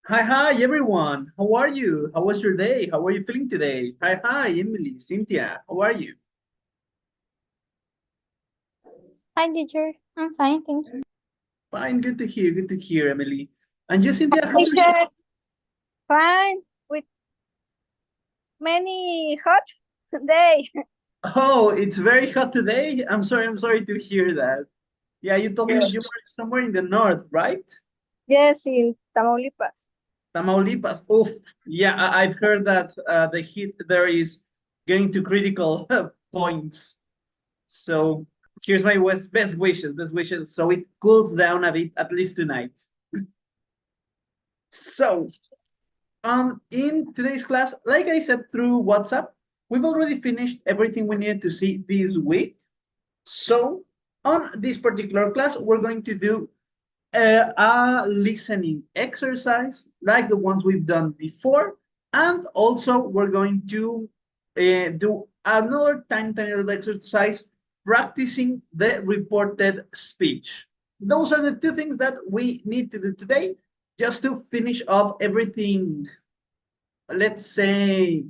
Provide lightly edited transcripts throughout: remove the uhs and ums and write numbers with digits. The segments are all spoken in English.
Hi, everyone. How are you? How was your day? How are you feeling today? Hi, Emily, Cynthia. How are you? Hi, teacher. I'm fine, thank you. Fine, good to hear. Good to hear, Emily. And you, Cynthia, how are you? Teacher, fine with many hot day. Oh, it's very hot today. I'm sorry to hear that. Yeah, you told me you were somewhere in the north, right? Yes, in Tamaulipas. Tamaulipas. Oh, yeah, I've heard that the heat there is getting to critical points. So here's my best wishes. So it cools down a bit, at least tonight. So, in today's class, like I said through WhatsApp, we've already finished everything we needed to see this week. So, on this particular class, we're going to do a listening exercise like the ones we've done before. And also, we're going to do another tiny little exercise practicing the reported speech. Those are the two things that we need to do today just to finish off everything, let's say,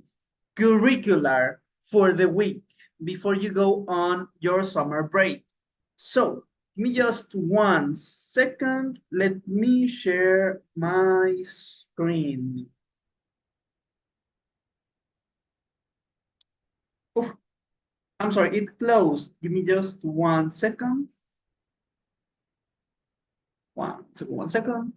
curricular for the week before you go on your summer break. So, give me just 1 second. Let me share my screen. Oh, I'm sorry, it closed. Give me just 1 second. 1 second.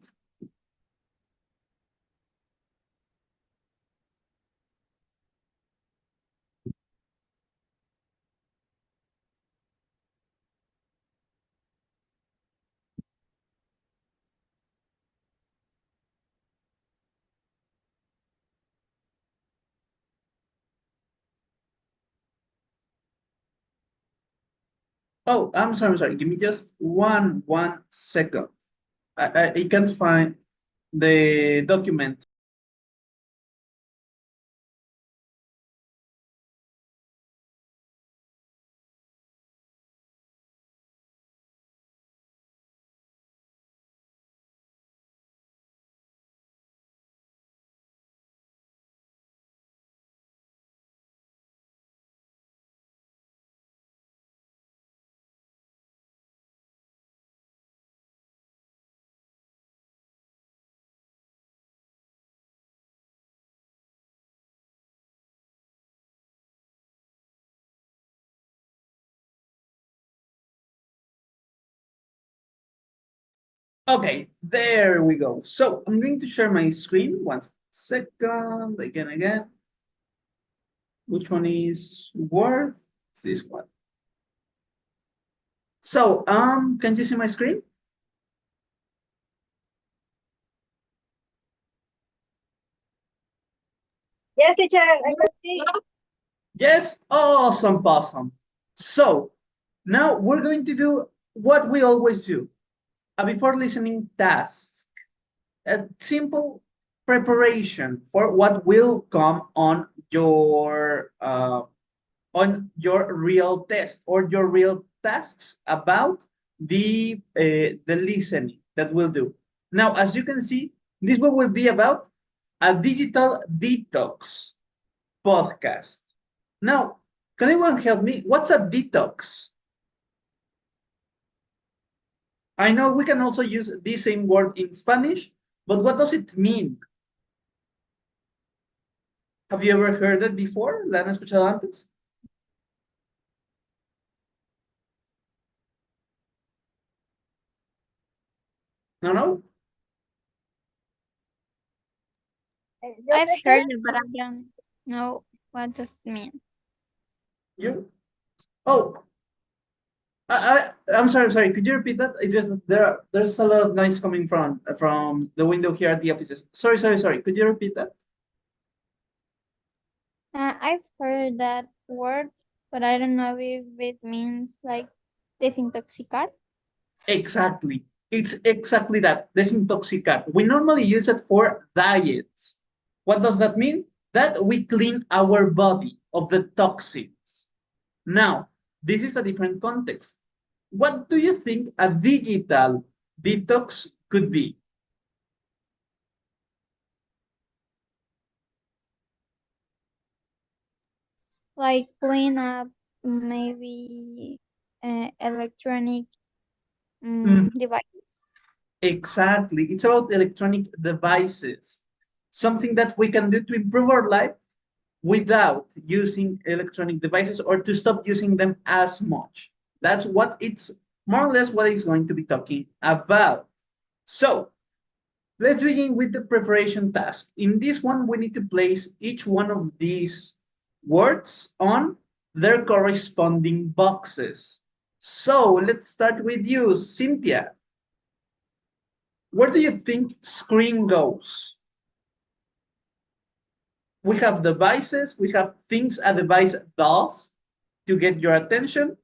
Oh, I'm sorry. Give me just 1 second. I can't find the document. Okay, there we go. So I'm going to share my screen. 1 second. Again. Which one is worth? It's this one. So, can you see my screen? Yes, teacher, I can see. Yes? Awesome. So, now we're going to do what we always do. Before listening task, a simple preparation for what will come on your real test or your real tasks about the listening that we'll do. Now, as you can see, this one will be about a digital detox podcast. Now, can anyone help me? What's a detox? I know we can also use the same word in Spanish, but what does it mean? Have you ever heard it before? ¿La han escuchado antes? No? I've heard it, but I don't know what does it mean. You? Oh, I'm sorry. Could you repeat that? It's just that there's a lot of noise coming from the window here at the offices. Sorry. Could you repeat that? I've heard that word, but I don't know if it means like desintoxicar. Exactly. It's exactly that. Desintoxicar. We normally use it for diets. What does that mean? That we clean our body of the toxins. Now, this is a different context. What do you think a digital detox could be? like clean up maybe electronic devices. Exactly. It's about electronic devices, something that we can do to improve our life without using electronic devices or to stop using them as much. That's what it's more or less what it's going to be talking about. So let's begin with the preparation task. In this one, we need to place each one of these words on their corresponding boxes. So let's start with you, Cynthia. Where do you think screen goes? We have devices, we have things a device does to get your attention,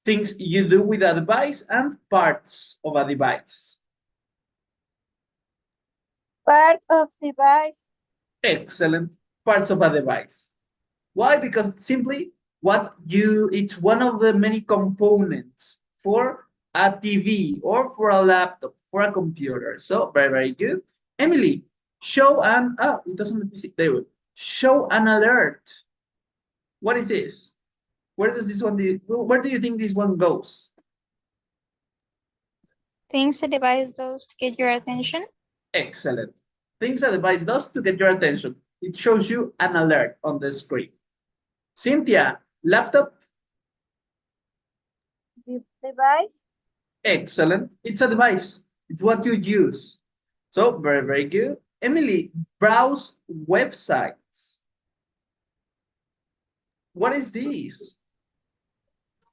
things you do with a device, and parts of a device. Part of device. Excellent. Parts of a device. Why? Because it's simply it's one of the many components for a TV or for a laptop, for a computer. So very, very good. Emily, it doesn't let me see. There we go. Show an alert. What is this? Where do you think this one goes? Things a device does to get your attention. Excellent. Things a device does to get your attention. It shows you an alert on the screen. Cynthia, laptop? Device. Excellent. It's a device. It's what you use. So very, very good. Emily, browse websites. What is this?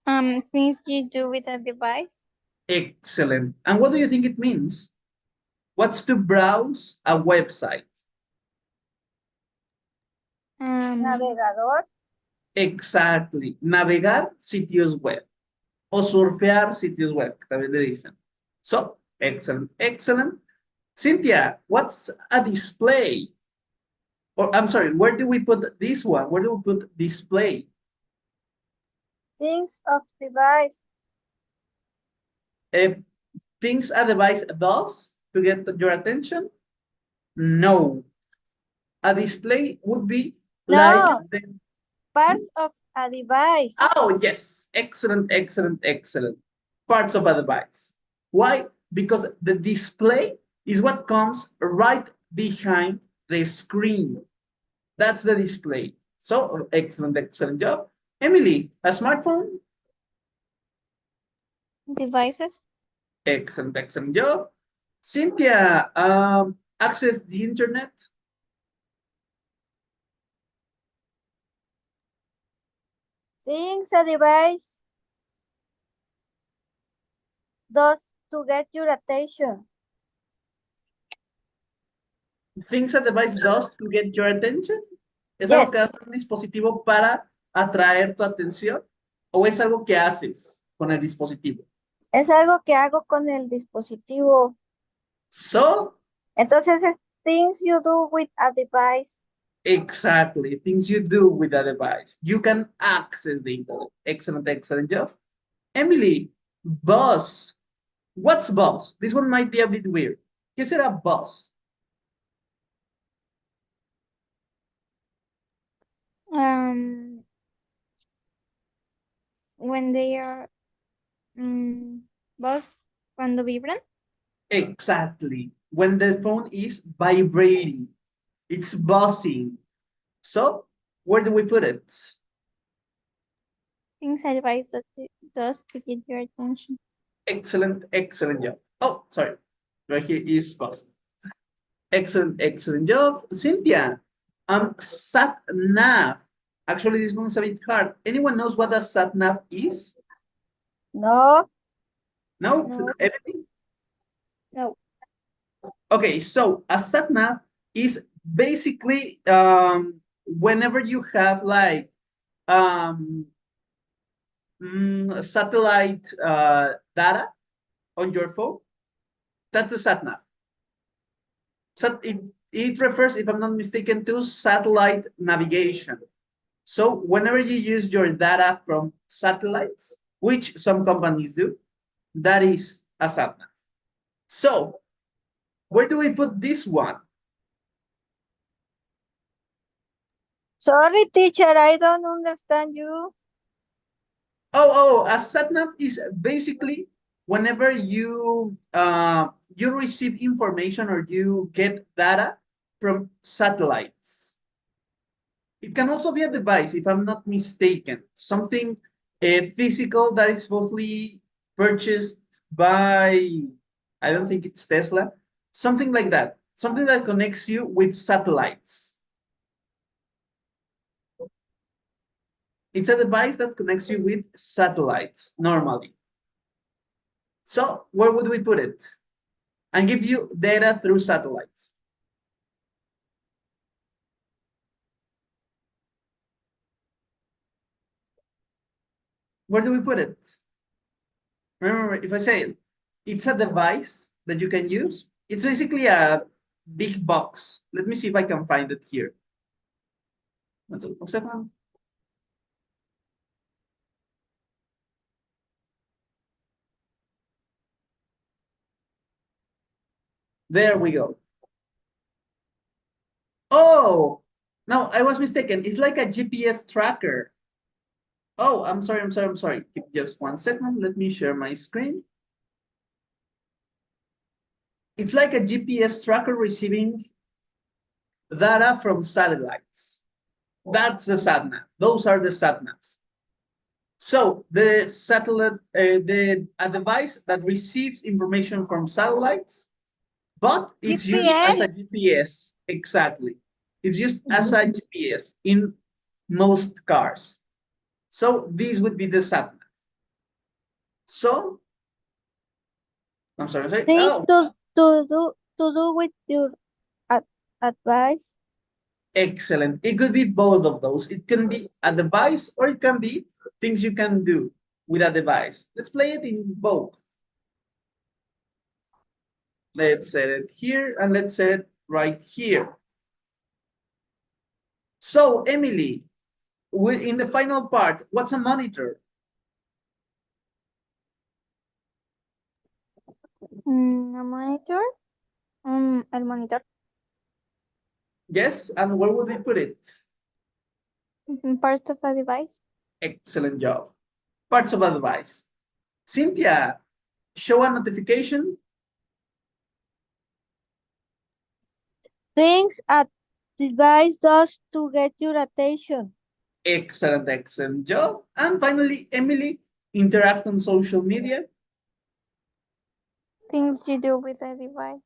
Things you do with a device. Excellent. And what do you think it means? What's to browse a website? Navegador. Exactly. Navegar sitios web. O surfear sitios web, también le dicen. So, excellent, excellent. Cynthia, what's a display? Or I'm sorry, where do we put this one? Where do we put display? Things of device. Things a device does to get your attention? No. A display would be like parts of a device. Oh, yes. Excellent, excellent, excellent. Parts of a device. Why? Because the display is what comes right behind the screen. That's the display. So, excellent, excellent job. Emily, a smartphone? Devices. Excellent, excellent job. Cynthia, access the internet? Things a device does to get your attention. Things a device does to get your attention? ¿Es Yes. algo que hace un dispositivo para atraer tu atención? ¿O es algo que haces con el dispositivo? Es algo que hago con el dispositivo. So, Entonces es things you do with a device. exactly, things you do with a device. You can access the internet. Excellent, excellent job. Emily, bus. What's bus? This one might be a bit weird. ¿Qué será bus? When they are buzz, cuando vibran. Exactly. When the phone is vibrating, it's buzzing. So, where do we put it? Things a device does to get your attention. Excellent, excellent job. Oh, sorry. Right here is bus. Excellent, excellent job. Cynthia, sat nav. Actually, this one is a bit hard. Anyone knows what a sat nav is? No. No? No. Everything? No. Okay, so a sat nav is basically whenever you have like satellite data on your phone, that's a sat nav. So it refers, if I'm not mistaken, to satellite navigation. So whenever you use your data from satellites, which some companies do, that is a sat nav. So where do we put this one? Sorry, teacher, I don't understand you. A satnav is basically whenever you you receive information or you get data from satellites. It can also be a device, if I'm not mistaken, something physical that is mostly purchased by, I don't think it's Tesla, something like that, something that connects you with satellites. It's a device that connects you with satellites normally. So where would we put it? And give you data through satellites. Where do we put it? Remember, if I say it's a device that you can use, it's basically a big box. Let me see if I can find it here. 1 second. There we go. Oh, no, I was mistaken. It's like a GPS tracker. Oh, I'm sorry. Give just 1 second. Let me share my screen. It's like a GPS tracker receiving data from satellites. That's the satnav. Those are the satnavs. So the satellite, a device that receives information from satellites, but it's used as a GPS. Exactly. It's used as a GPS in most cars. So these would be the satnav. So, I'm sorry. Things to do with your advice. Excellent. It could be both of those. It can be a device or it can be things you can do with a device. Let's play it in both. Let's set it here and let's set it right here. So, Emily, in the final part, what's a monitor? A monitor. El monitor. Yes, and where would we put it? Part of a device. Excellent job. Parts of a device. Cynthia, show a notification. Things a device does to get your attention. Excellent job. And finally, Emily, interact on social media. Things you do with a device.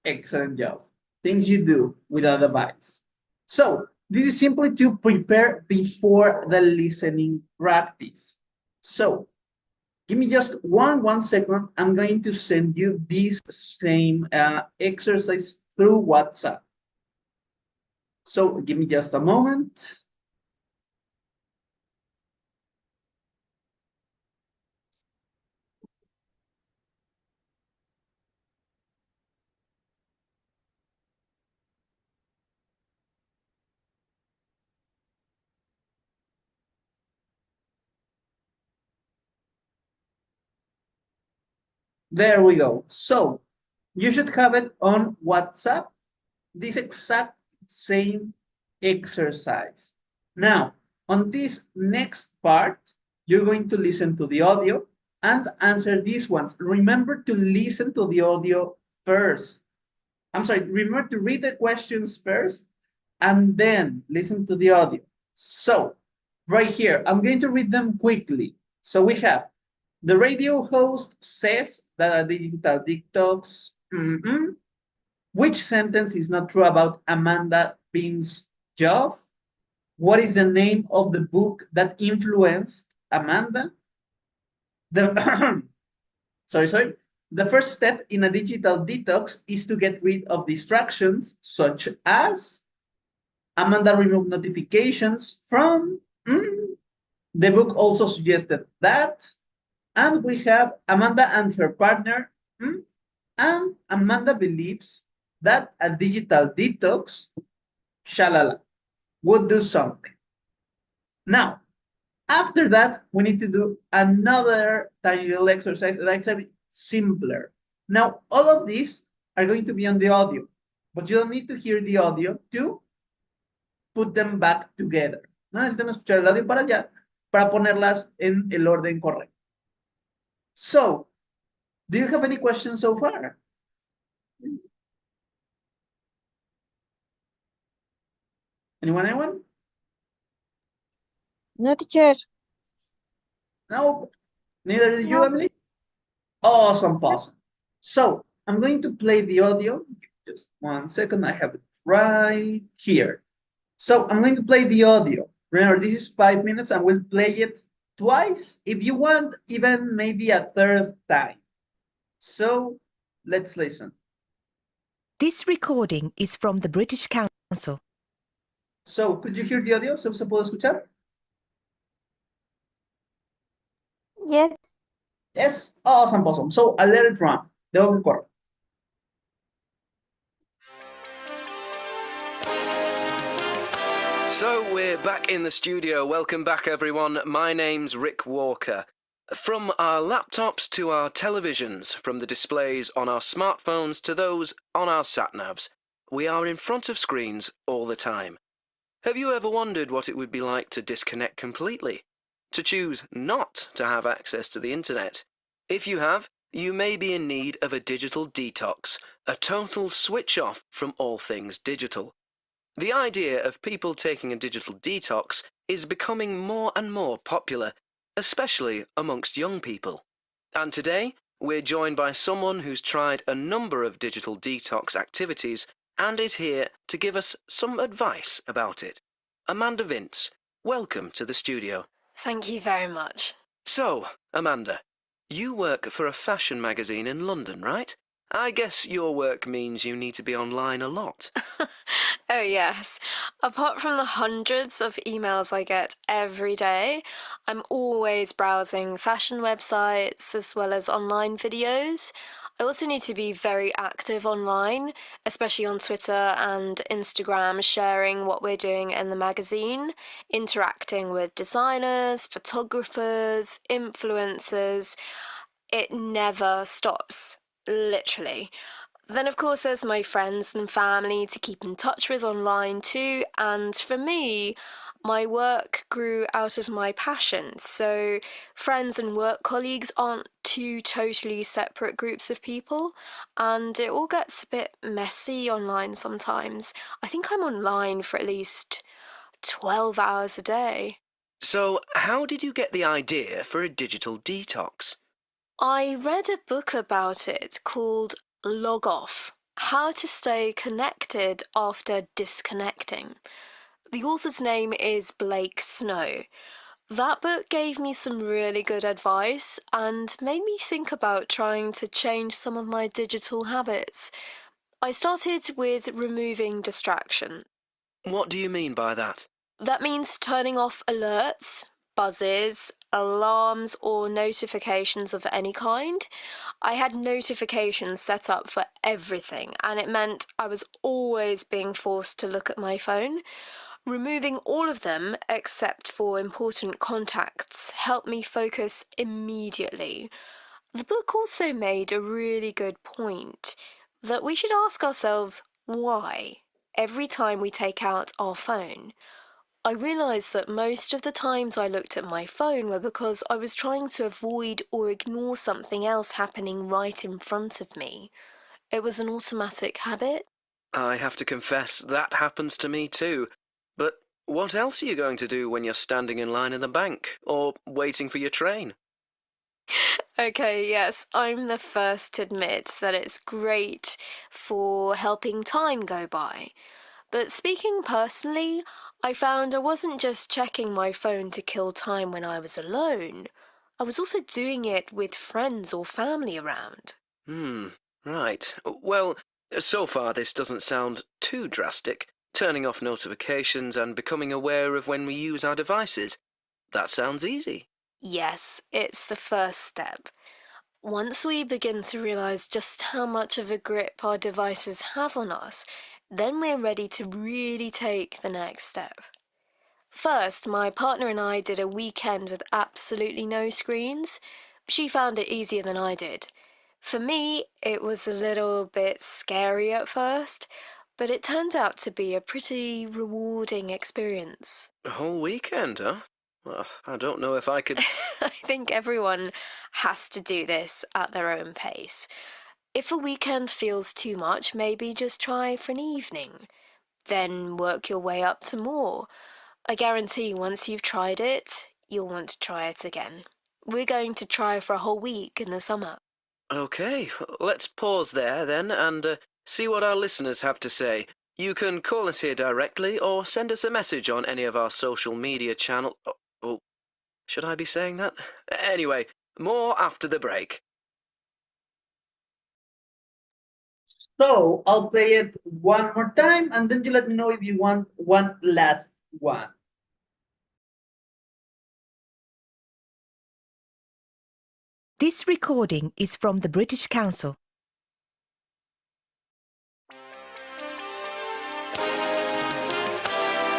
Excellent job. Things you do with a device. So this is simply to prepare before the listening practice. So give me just one second. I'm going to send you this same exercise through WhatsApp. So give me just a moment. There we go. So you should have it on WhatsApp, this exact same exercise. Now, on this next part, you're going to listen to the audio and answer these ones. Remember to listen to the audio first. I'm sorry, remember to read the questions first and then listen to the audio. So, right here, I'm going to read them quickly. So we have, the radio host says that a digital detox. Which sentence is not true about Amanda Bean's job? What is the name of the book that influenced Amanda? Sorry. The first step in a digital detox is to get rid of distractions such as Amanda removed notifications from. The book also suggested that. And we have Amanda and her partner. And Amanda believes that a digital detox, shalala, would do something. Now, after that, we need to do another tiny little exercise that's a bit simpler. Now, all of these are going to be on the audio, but you don't need to hear the audio to put them back together. No necesitan escuchar el audio para allá para ponerlas en el orden correcto. So, do you have any questions so far? Anyone? No, teacher. No, neither did you, No. Emily? Awesome. So I'm going to play the audio. Just 1 second, I have it right here. So I'm going to play the audio. Remember, this is 5 minutes and we'll play it twice. If you want, even maybe a third time. So let's listen. This recording is from the British Council. So could you hear the audio? ¿Se puede escuchar? Yes. Yes, awesome. So I'll let it run. Dejo que corra. So we're back in the studio. Welcome back, everyone. My name's Rick Walker. From our laptops to our televisions, from the displays on our smartphones to those on our sat-navs, we are in front of screens all the time. Have you ever wondered what it would be like to disconnect completely? To choose not to have access to the internet? If you have, you may be in need of a digital detox, a total switch off from all things digital. The idea of people taking a digital detox is becoming more and more popular, especially amongst young people. And today, we're joined by someone who's tried a number of digital detox activities and is here to give us some advice about it. Amanda Vince, welcome to the studio. Thank you very much. So, Amanda, you work for a fashion magazine in London, right? I guess your work means you need to be online a lot. Oh, yes. Apart from the hundreds of emails I get every day, I'm always browsing fashion websites as well as online videos. I also need to be very active online, especially on Twitter and Instagram, sharing what we're doing in the magazine, interacting with designers, photographers, influencers. It never stops, literally. Then, of course, there's my friends and family to keep in touch with online too. And for me, my work grew out of my passion. So, friends and work colleagues aren't two totally separate groups of people. And it all gets a bit messy online sometimes. I think I'm online for at least 12 hours a day. So, how did you get the idea for a digital detox? I read a book about it called Log Off: How to Stay Connected After Disconnecting. The author's name is Blake Snow. That book gave me some really good advice and made me think about trying to change some of my digital habits. I started with removing distraction. What do you mean by that? That means turning off alerts, buzzes, alarms, or notifications of any kind. I had notifications set up for everything, and it meant I was always being forced to look at my phone. Removing all of them, except for important contacts, helped me focus immediately. The book also made a really good point that we should ask ourselves why every time we take out our phone. I realised that most of the times I looked at my phone were because I was trying to avoid or ignore something else happening right in front of me. It was an automatic habit. I have to confess, that happens to me too. But what else are you going to do when you're standing in line in the bank or waiting for your train? Okay, yes, I'm the first to admit that it's great for helping time go by. But speaking personally, I found I wasn't just checking my phone to kill time when I was alone. I was also doing it with friends or family around. Right. Well, so far this doesn't sound too drastic. Turning off notifications and becoming aware of when we use our devices. That sounds easy. Yes, it's the first step. Once we begin to realise just how much of a grip our devices have on us, then we're ready to really take the next step. First, my partner and I did a weekend with absolutely no screens. She found it easier than I did. For me, it was a little bit scary at first, but it turned out to be a pretty rewarding experience. A whole weekend, huh? Well, I don't know if I could. I think everyone has to do this at their own pace. If a weekend feels too much, maybe just try for an evening. Then work your way up to more. I guarantee once you've tried it, you'll want to try it again. We're going to try for a whole week in the summer. Okay, let's pause there then and see what our listeners have to say. You can call us here directly or send us a message on any of our social media channel. Oh, should I be saying that? Anyway, more after the break. So I'll play it one more time and then you let me know if you want one last one. This recording is from the British Council.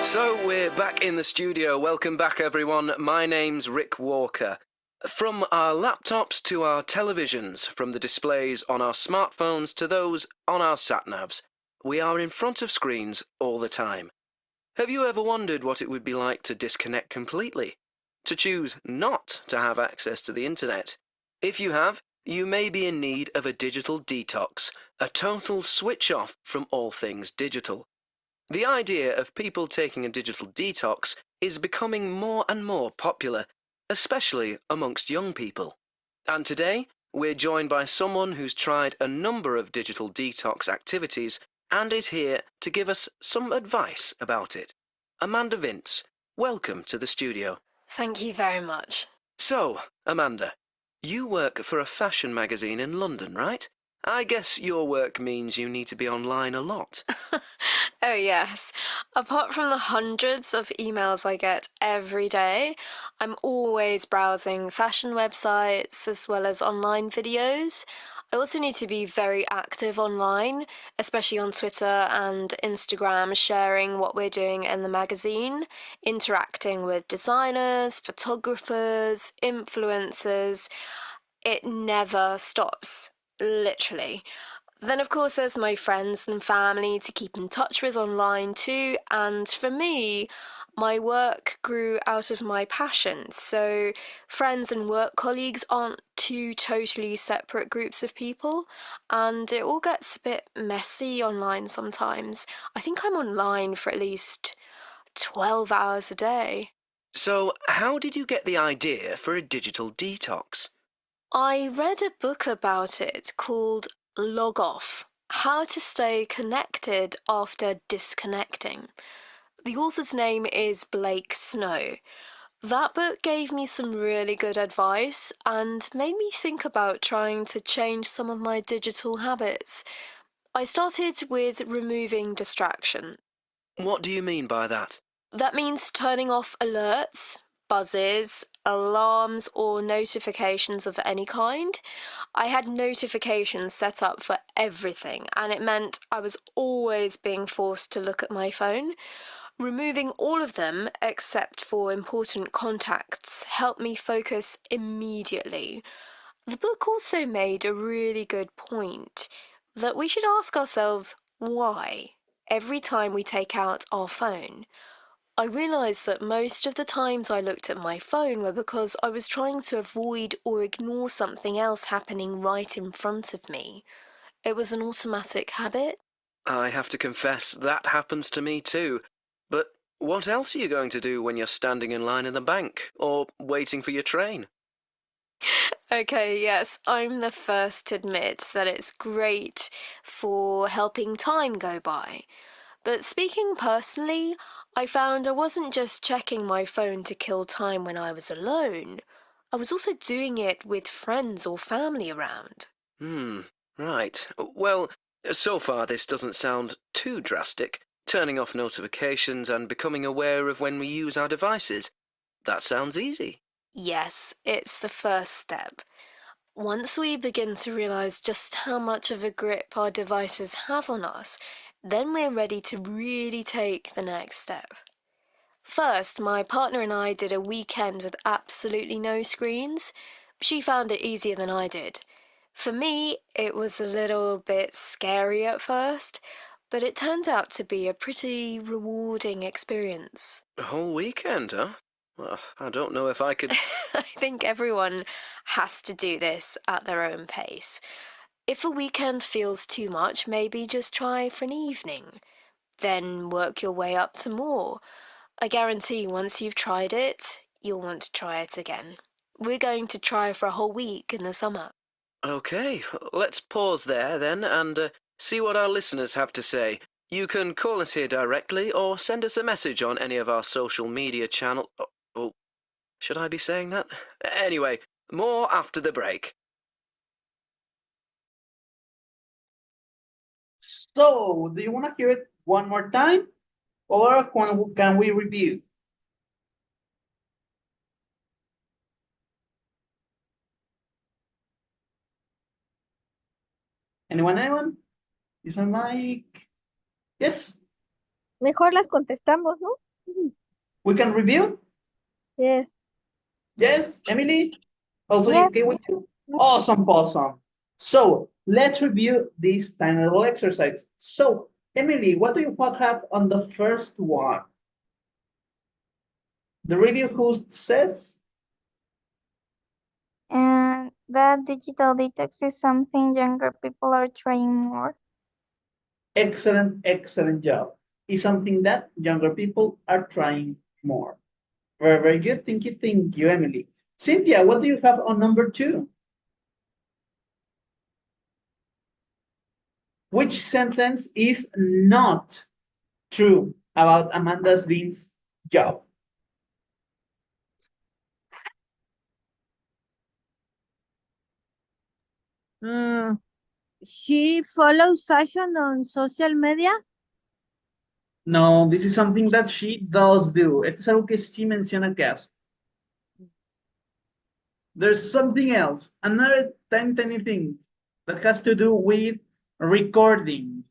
So we're back in the studio. Welcome back, everyone. My name's Rick Walker. From our laptops to our televisions, from the displays on our smartphones to those on our sat-navs, we are in front of screens all the time. Have you ever wondered what it would be like to disconnect completely? To choose not to have access to the internet? If you have, you may be in need of a digital detox, a total switch off from all things digital. The idea of people taking a digital detox is becoming more and more popular, especially amongst young people. And today, we're joined by someone who's tried a number of digital detox activities and is here to give us some advice about it. Amanda Vince, welcome to the studio. Thank you very much. So, Amanda, you work for a fashion magazine in London, right? I guess your work means you need to be online a lot. Oh, yes. Apart from the hundreds of emails I get every day, I'm always browsing fashion websites as well as online videos. I also need to be very active online, especially on Twitter and Instagram, sharing what we're doing in the magazine, interacting with designers, photographers, influencers. It never stops, literally. Then, of course, there's my friends and family to keep in touch with online too. And for me, my work grew out of my passion. So friends and work colleagues aren't two totally separate groups of people. And it all gets a bit messy online sometimes. I think I'm online for at least 12 hours a day. So, how did you get the idea for a digital detox? I read a book about it called Log Off: How to Stay Connected After Disconnecting. The author's name is Blake Snow. That book gave me some really good advice and made me think about trying to change some of my digital habits. I started with removing distraction. What do you mean by that? That means turning off alerts, buzzes, alarms, or notifications of any kind. I had notifications set up for everything, and it meant I was always being forced to look at my phone. Removing all of them, except for important contacts, helped me focus immediately. The book also made a really good point that we should ask ourselves why every time we take out our phone. I realised that most of the times I looked at my phone were because I was trying to avoid or ignore something else happening right in front of me. It was an automatic habit. I have to confess, that happens to me too. But what else are you going to do when you're standing in line in the bank or waiting for your train? Okay, yes, I'm the first to admit that it's great for helping time go by. But speaking personally, I found I wasn't just checking my phone to kill time when I was alone. I was also doing it with friends or family around. Right. Well, so far this doesn't sound too drastic. Turning off notifications and becoming aware of when we use our devices. That sounds easy. Yes, it's the first step. Once we begin to realise just how much of a grip our devices have on us, then we're ready to really take the next step. First, my partner and I did a weekend with absolutely no screens. She found it easier than I did. For me, it was a little bit scary at first, but it turned out to be a pretty rewarding experience. A whole weekend, huh? Well, I don't know if I could. I think everyone has to do this at their own pace. If a weekend feels too much, maybe just try for an evening. Then work your way up to more. I guarantee once you've tried it, you'll want to try it again. We're going to try for a whole week in the summer. Okay, let's pause there then and see what our listeners have to say. You can call us here directly or send us a message on any of our social media channels. Oh, should I be saying that? Anyway, more after the break. So, do you want to hear it one more time? Or can we review? Anyone? Is my mic? Yes, Mejor las contestamos, ¿no? we can review? Yes. Yes, Emily? Also Yes. okay with you? Awesome. So let's review this tiny little exercise. So, Emily, what do you have on the first one? The review host says, And that digital detox is something younger people are trying more. excellent job. Is something that younger people are trying more. Very good. Thank you, Emily. Cynthia, what do you have on number 2? Which sentence is not true about Amanda's Bean's job? She follows fashion on social media. No, this is something that she does do. Esto es algo que sí menciona que hace. There's something else, another tiny thing that has to do with recording.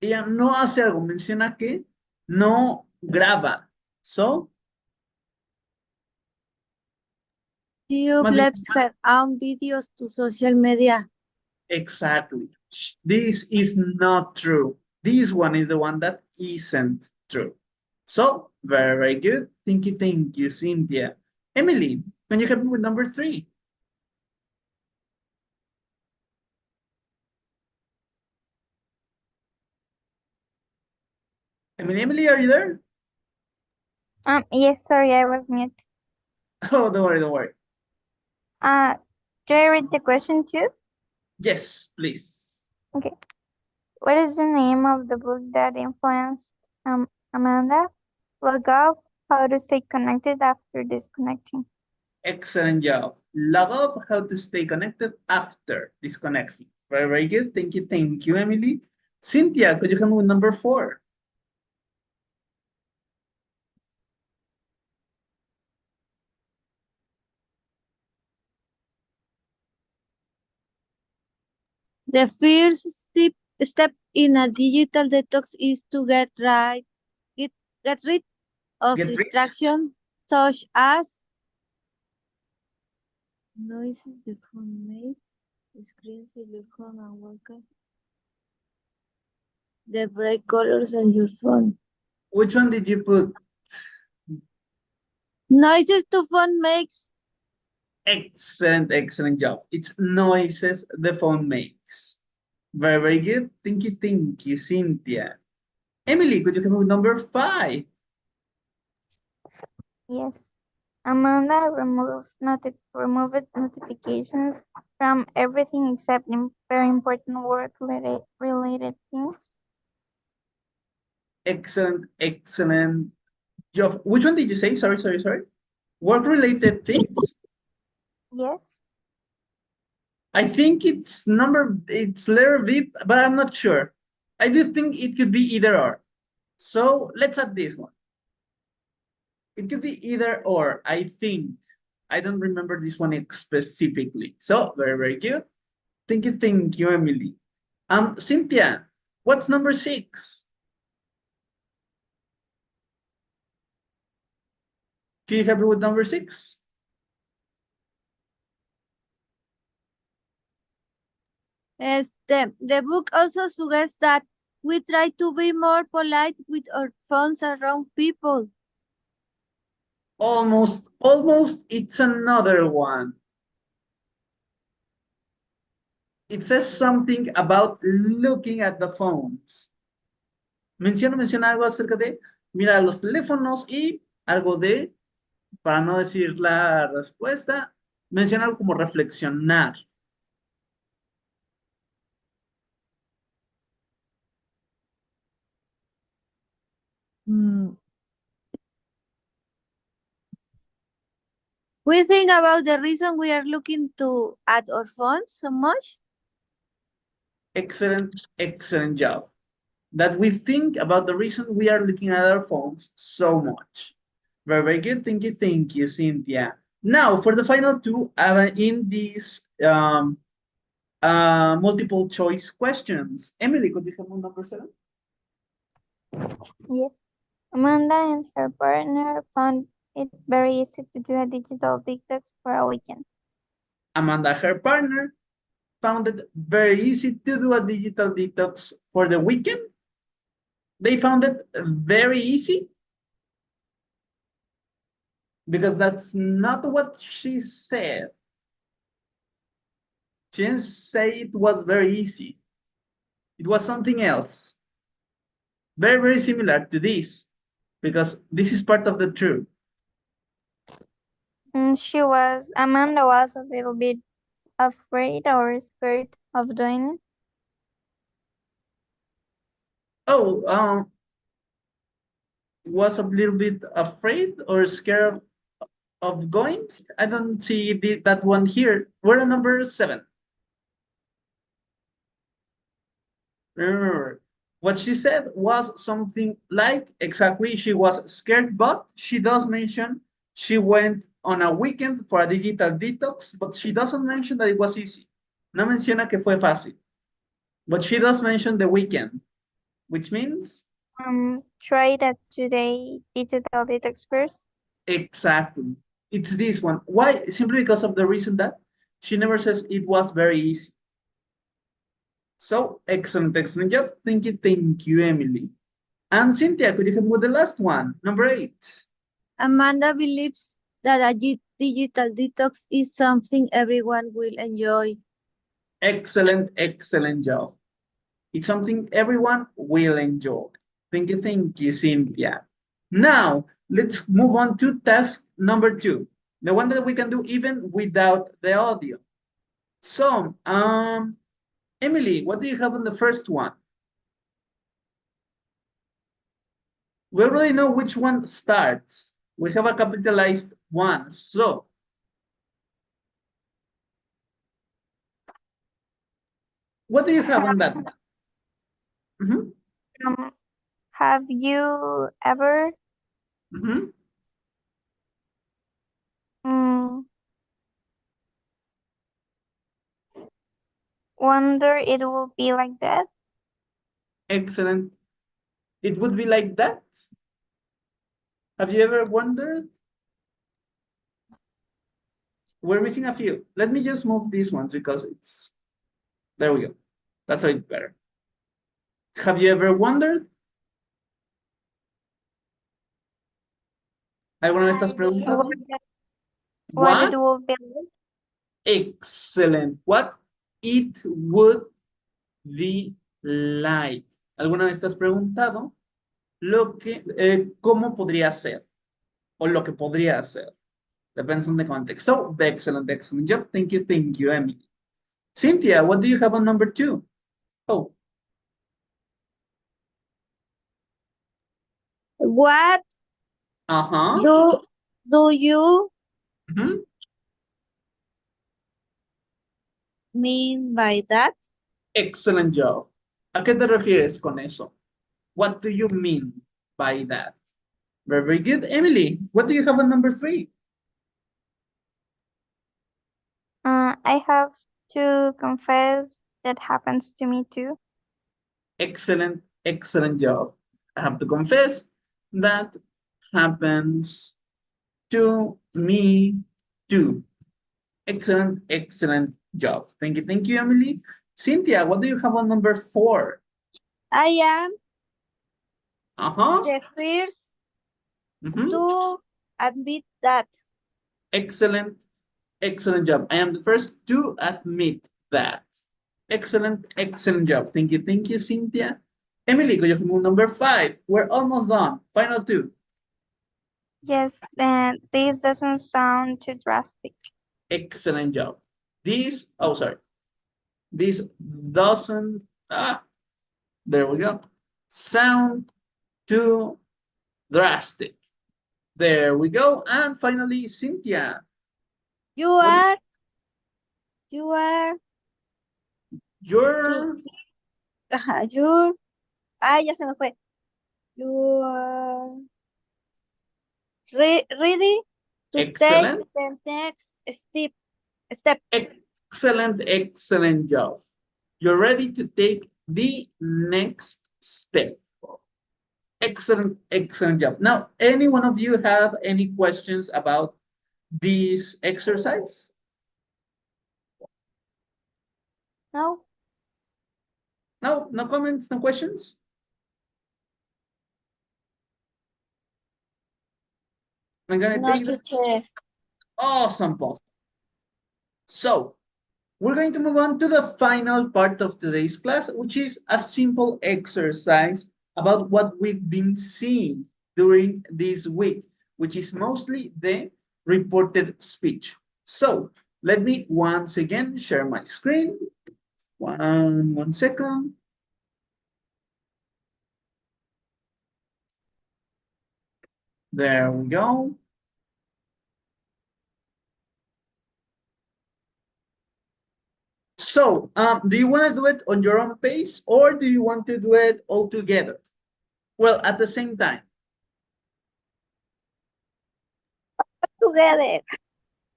Ella no hace algo, menciona que no graba. So, She uploads her own videos to social media. exactly. This is not true. This one is the one that isn't true. So, very good. Thank you, Cynthia. Emily, can you help me with number 3? Emily, are you there? Yes, sorry, I was mute. Oh, don't worry. Do I read the question too? Yes, please. Okay. What is the name of the book that influenced Amanda? Log off, how to stay connected after disconnecting. Excellent job. Log off, how to stay connected after disconnecting. Very good. Thank you, Emily. Cynthia, could you help me with number 4? The first step in a digital detox is to get rid of distraction such as noises the phone makes, screens in your phone and worker, the bright colors on your phone. Which one did you put? Noises the phone makes. Excellent job. It's noises the phone makes. Very good. Thank you, Cynthia. Emily, could you help me with number 5? Yes. Amanda removed notifications from everything except very important work-related things. Excellent job. Which one did you say? Sorry. Work-related things? Yes. I think it's letter V, but I'm not sure. I do think it could be either or. So let's add this one. It could be either or, I think. I don't remember this one specifically. So very good. Thank you, Emily. Cynthia, what's number 6? Can you help me with number 6? The book also suggests that we try to be more polite with our phones around people. Almost, it's another one. It says something about looking at the phones. Menciona algo acerca de mirar los teléfonos y algo de, para no decir la respuesta, menciona algo como reflexionar. We think about the reason we are looking at our phones so much. Excellent job. That we think about the reason we are looking at our phones so much. Very good. Thank you, Cynthia. Now, for the final two, in these multiple choice questions. Emily, could you have number 7? Yes. Amanda and her partner found it very easy to do a digital detox for a weekend. Amanda, her partner, found it very easy to do a digital detox for the weekend. They found it very easy. Because that's not what she said. She didn't say it was very easy. It was something else. Very similar to this. Because this is part of the truth. And Amanda was a little bit afraid or scared of doing it. Oh, was a little bit afraid or scared of going? I don't see that one here. We're on number 7. Remember, what she said was something like, exactly, she was scared, but she does mention she went on a weekend for a digital detox, but she doesn't mention that it was easy. No menciona que fue fácil. But she does mention the weekend, which means? Try that today digital detox first. Exactly. It's this one. Why? Simply because of the reason that she never says it was very easy. So, excellent job. Thank you, Emily. And Cynthia, could you help me with the last one, number 8? Amanda believes that a digital detox is something everyone will enjoy. Excellent job. It's something everyone will enjoy. Thank you, Cynthia. Now, let's move on to task number 2, the one that we can do even without the audio. So, Emily, what do you have on the first one? We already know which one starts. We have a capitalized one. So, what do you have on that one? Have you ever wonder it will be like that? Excellent. It would be like that? Have you ever wondered? We're missing a few. Let me just move these ones because it's... There we go. That's a bit better. Have you ever wondered? ¿Alguna vez te has preguntado? What it will be like? Excellent. What it would be like. ¿Alguna vez te has preguntado cómo podría ser? O lo que podría ser. Depends on the context. So, excellent job. Thank you, Emily. Cynthia, what do you have on number 2? Oh. What do you mean by that? Excellent job. ¿A qué te refieres con eso? What do you mean by that? Very good. Emily, what do you have on number 3? I have to confess that happens to me too. Excellent job. I have to confess that happens to me too. Excellent job. Thank you, Emily. Cynthia, what do you have on number 4? I am Uh-huh. the first Mhm. to admit that. Excellent. Excellent job. I am the first to admit that. Excellent, excellent job. Thank you, Cynthia. Emily, go you move number 5. We're almost done. Final 2. Yes, then this doesn't sound too drastic. Excellent job. This, oh, sorry. This doesn't, there we go. Sound too drastic. There we go. And finally, Cynthia. You What- are Your, you're, ya se me fue. You are ready to Excellent. take the next step. Excellent, excellent job. You're ready to take the next step. Excellent, excellent job. Now, any one of you have any questions about this exercise? No, No, no comments, no questions? I'm gonna no, take this. teacher. Awesome, Paul. So, we're going to move on to the final part of today's class, which is a simple exercise about what we've been seeing during this week, which is mostly the reported speech. So, let me once again share my screen. One second. There we go. So, do you want to do it on your own pace or do you want to do it all together? Well, at the same time. Together.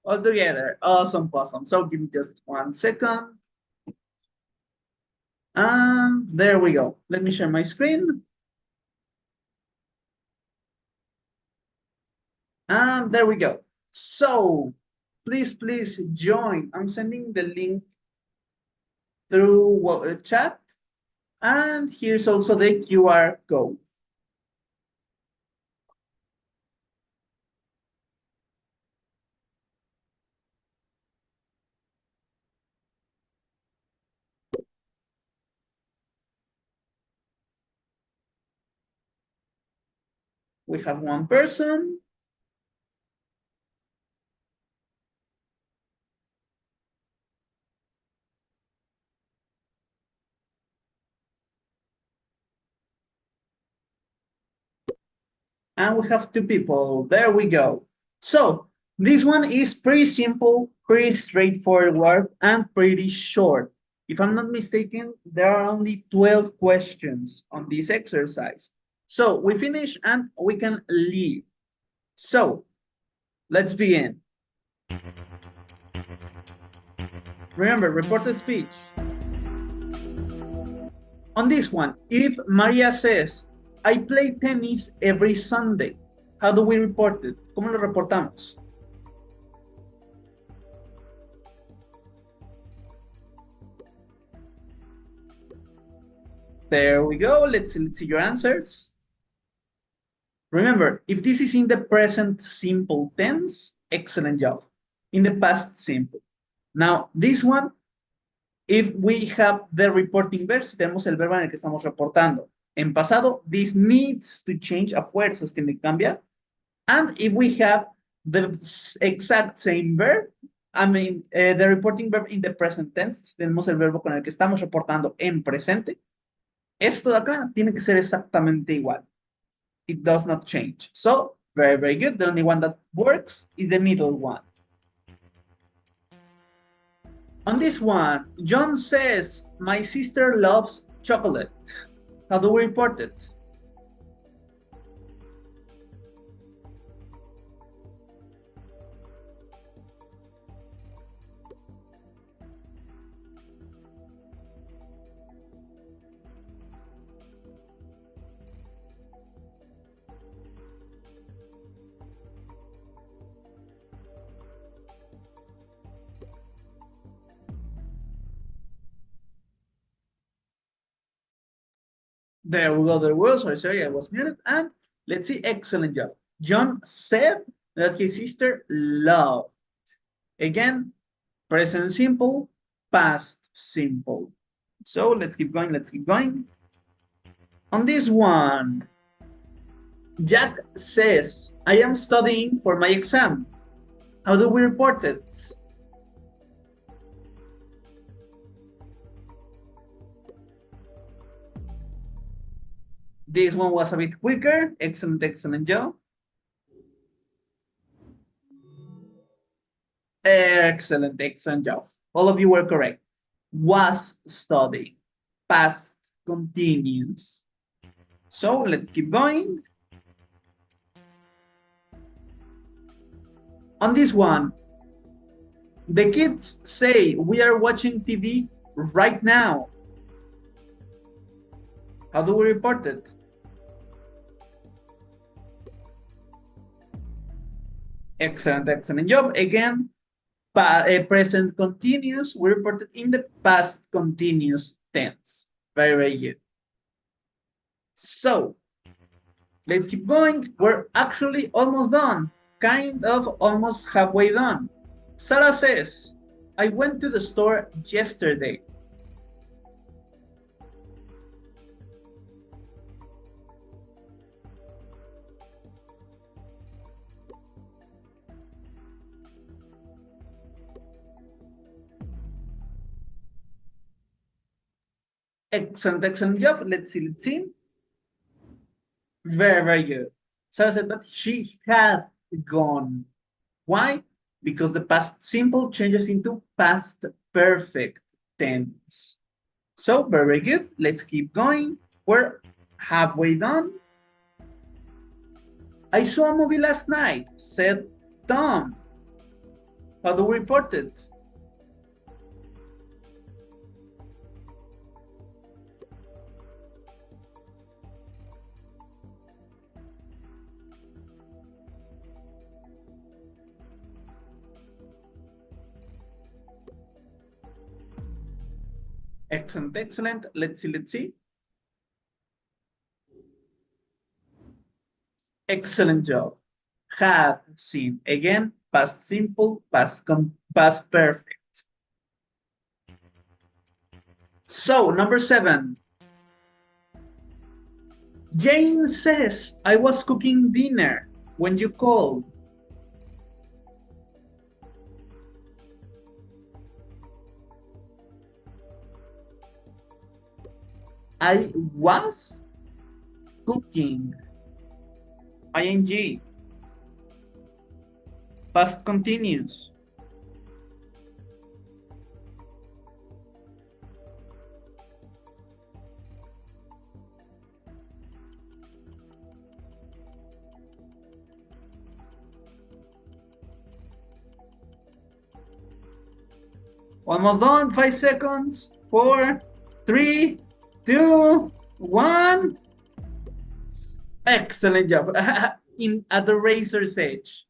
All together. Awesome, awesome. So give me just 1 second. And there we go. Let me share my screen. And there we go. So please join. I'm sending the link through chat. And here's also the QR code. We have one person. And we have 2 people. There we go. So this one is pretty simple, pretty straightforward, and pretty short. If I'm not mistaken, there are only 12 questions on this exercise. So we finish and we can leave. So let's begin. Remember, reported speech. On this one, if Maria says, I play tennis every Sunday, how do we report it? ¿Cómo lo reportamos? There we go. Let's see your answers. Remember, if this is in the present simple tense, excellent job. In the past simple. Now, this one, if we have the reporting verb, si tenemos el verbo en el que estamos reportando. En pasado, this needs to change, a fuerzas tiene que cambiar. And if we have the exact same verb, I mean, the reporting verb in the present tense, si tenemos el verbo con el que estamos reportando en presente, esto de acá tiene que ser exactamente igual. It does not change. So, very, very good. The only one that works is the middle one. On this one, John says, my sister loves chocolate. How do we report it? There we go, there we go. Sorry, I was muted. And let's see, excellent job. John said that his sister loved. Again, present simple, past simple. So let's keep going, let's keep going. On this one, Jack says, I am studying for my exam. How do we report it? This one was a bit quicker. Excellent, excellent job. Excellent, excellent job. All of you were correct. Was studying. Past continuous. So let's keep going. On this one, the kids say we are watching TV right now. How do we report it? Excellent, excellent job. Again, present continuous, we report it in the past continuous tense. Very, very good. So, let's keep going. We're actually almost done. Kind of almost halfway done. Sarah says, I went to the store yesterday. Excellent, excellent job. Let's see, let's see. Very, very good. Sarah said that she had gone. Why? Because the past simple changes into past perfect tense. So, very, very good. Let's keep going. We're halfway done. I saw a movie last night, said Tom. How do we report it? Excellent, excellent. Let's see, let's see. Excellent job. Had seen. Again, past simple, past perfect. So, number 7. Jane says, I was cooking dinner when you called. I was cooking. ING. Past continuous. Almost done. 5 seconds. 4, 3, 2, 1. Excellent job. At the razor's edge.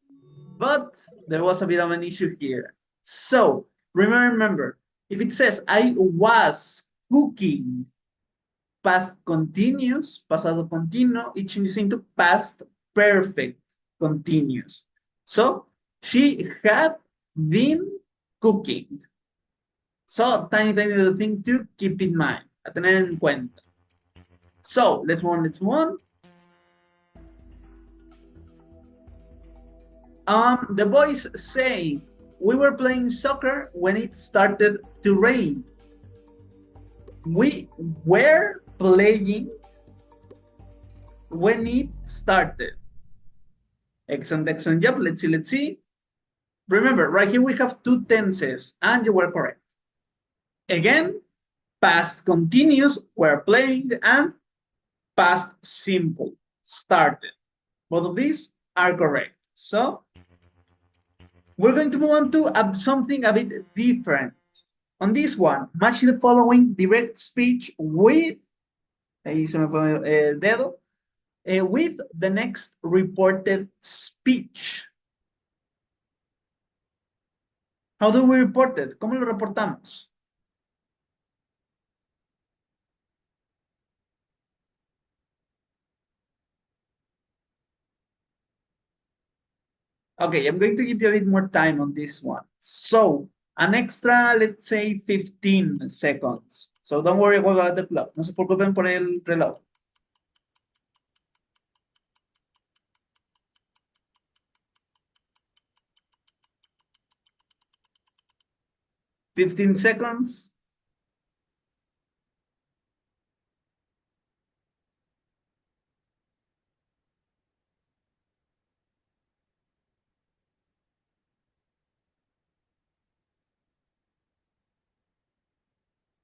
But there was a bit of an issue here. So remember, if it says I was cooking, past continuous, pasado continuo, it changes into past perfect continuous. So she had been cooking. So tiny little thing to keep in mind, a tener en cuenta. So let's move on, let's move on. The boys say, we were playing soccer when it started to rain. We were playing when it started. Excellent, excellent job. Let's see, let's see. Remember, right here we have 2 tenses, and you were correct. Again, past continuous, were playing, and past simple, started. Both of these are correct. So, we're going to move on to something a bit different. On this one, match the following direct speech with, ahí se me fue el dedo, with the next reported speech. How do we report it? ¿Cómo lo reportamos? Okay, I'm going to give you a bit more time on this one. So, an extra, let's say, 15 seconds. So don't worry about the clock. No se preocupen por el reloj. Fifteen seconds.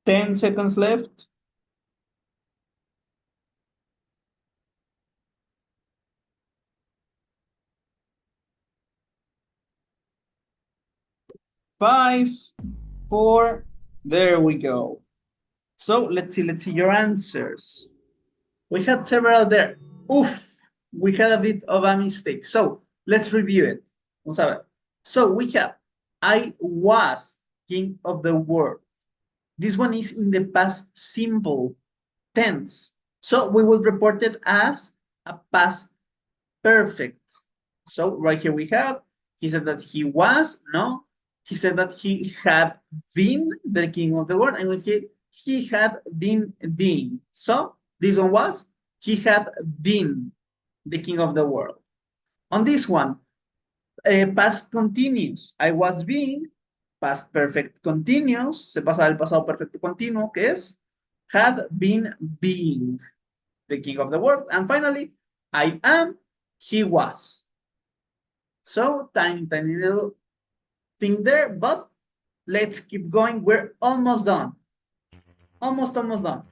Ten seconds left. Five, four, there we go. So let's see your answers. We had several there. Oof, we had a bit of a mistake. So let's review it. Vamos a ver. So we have, I was king of the world. This one is in the past simple tense. So we will report it as a past perfect. So right here we have, he said that he was, no, he said that he had been the king of the world, and he had been being. So this one was, he had been the king of the world. On this one, past continuous, I was being, past perfect continuous, se pasa del pasado perfecto continuo, que es, had been being the king of the world. And finally, I am, he was. So tiny little thing there, but let's keep going. We're almost done. Almost done.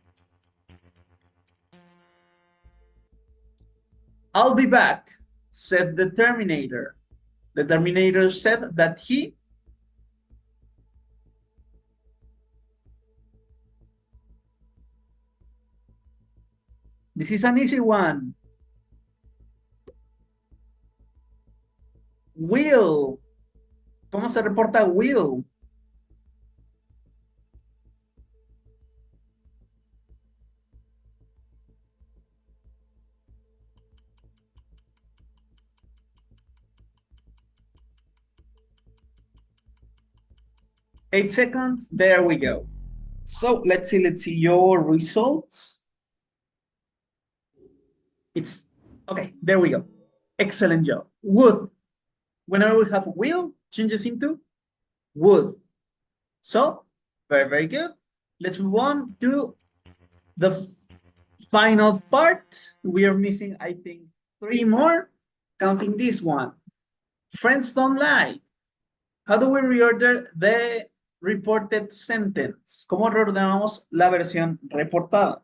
I'll be back, said the Terminator. The Terminator said that he this is an easy one. Will. ¿Cómo se reporta will? Eight seconds. There we go. So let's see your results. It's okay. There we go. Excellent job. Would. Whenever we have will, changes into would. So very good. Let's move on to the final part. We are missing, I think, 3 more, counting this one. Friends don't lie. How do we reorder the reported sentence? ¿Cómo reordenamos la versión reportada?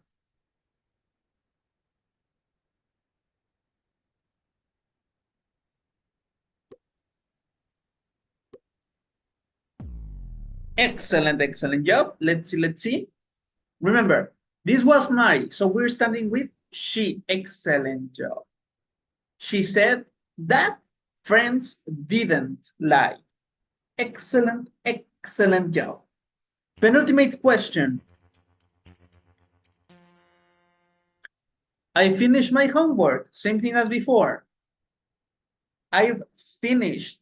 Excellent job. Let's see. Remember, this was Mari, so we're starting with she. Excellent job. She said that friends didn't lie. Excellent job. Penultimate question. I finished my homework. Same thing as before. I've finished.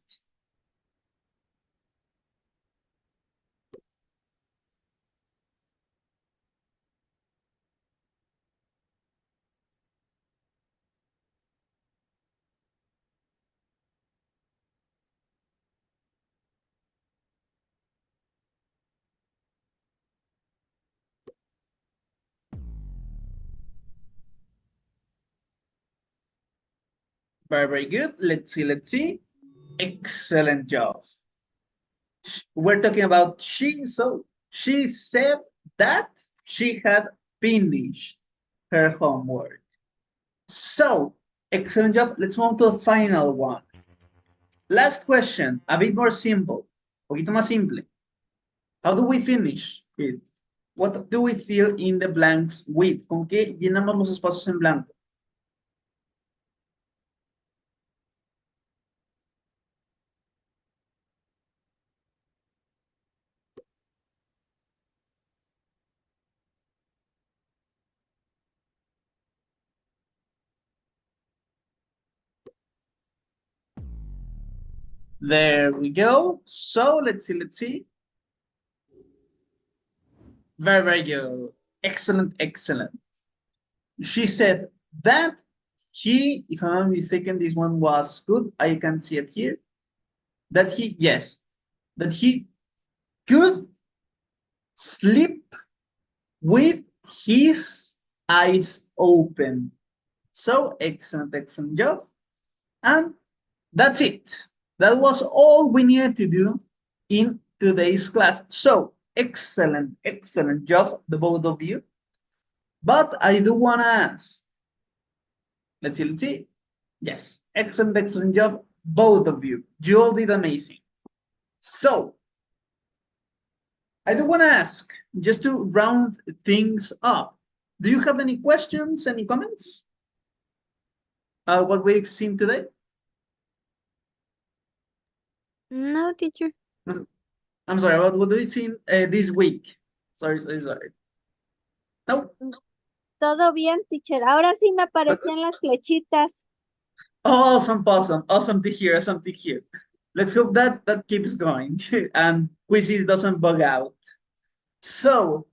Very good. Let's see. Excellent job. We're talking about she, so she said that she had finished her homework. So, excellent job. Let's move to the final one. Last question, a bit more simple, un poquito más simple. How do we finish it? What do we fill in the blanks with? ¿Con qué llenamos los espacios en blanco? There we go. So let's see. Very, very good. Excellent, excellent. She said that he, if I'm not mistaken, this one was good. I can see it here. That he, yes, that he could sleep with his eyes open. So excellent, excellent job. And that's it. That was all we needed to do in today's class. So excellent, excellent job, the both of you. But I do want to ask, let's see. Yes, excellent, excellent job, both of you. You all did amazing. So I do want to ask, just to round things up, do you have any questions, any comments? What we've seen today? No, teacher. I'm sorry, what do we see this week? Sorry. No? Todo bien, teacher. Ahora sí me aparecían las flechitas. Oh, awesome to hear, Let's hope that keeps going and quizzes doesn't bug out. So,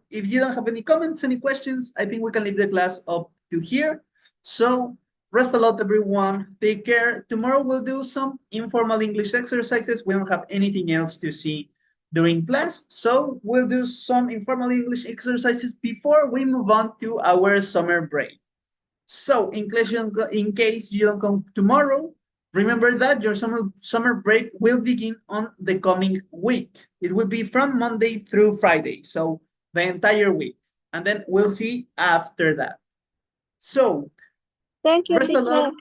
if you don't have any comments, any questions, I think we can leave the class up to here. So, rest a lot, everyone. Take care. Tomorrow we'll do some informal English exercises. We don't have anything else to see during class. So, we'll do some informal English exercises before we move on to our summer break. So, in case you don't come tomorrow, remember that your summer break will begin on the coming week. It will be from Monday through Friday, so the entire week. And then we'll see after that. So, Thank you, rest a teacher. lot.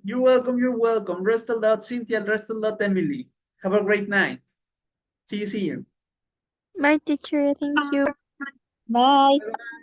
You're welcome. Rest a lot, Cynthia. Rest a lot, Emily. Have a great night. See you. Bye, teacher. Thank you. Bye. Bye-bye.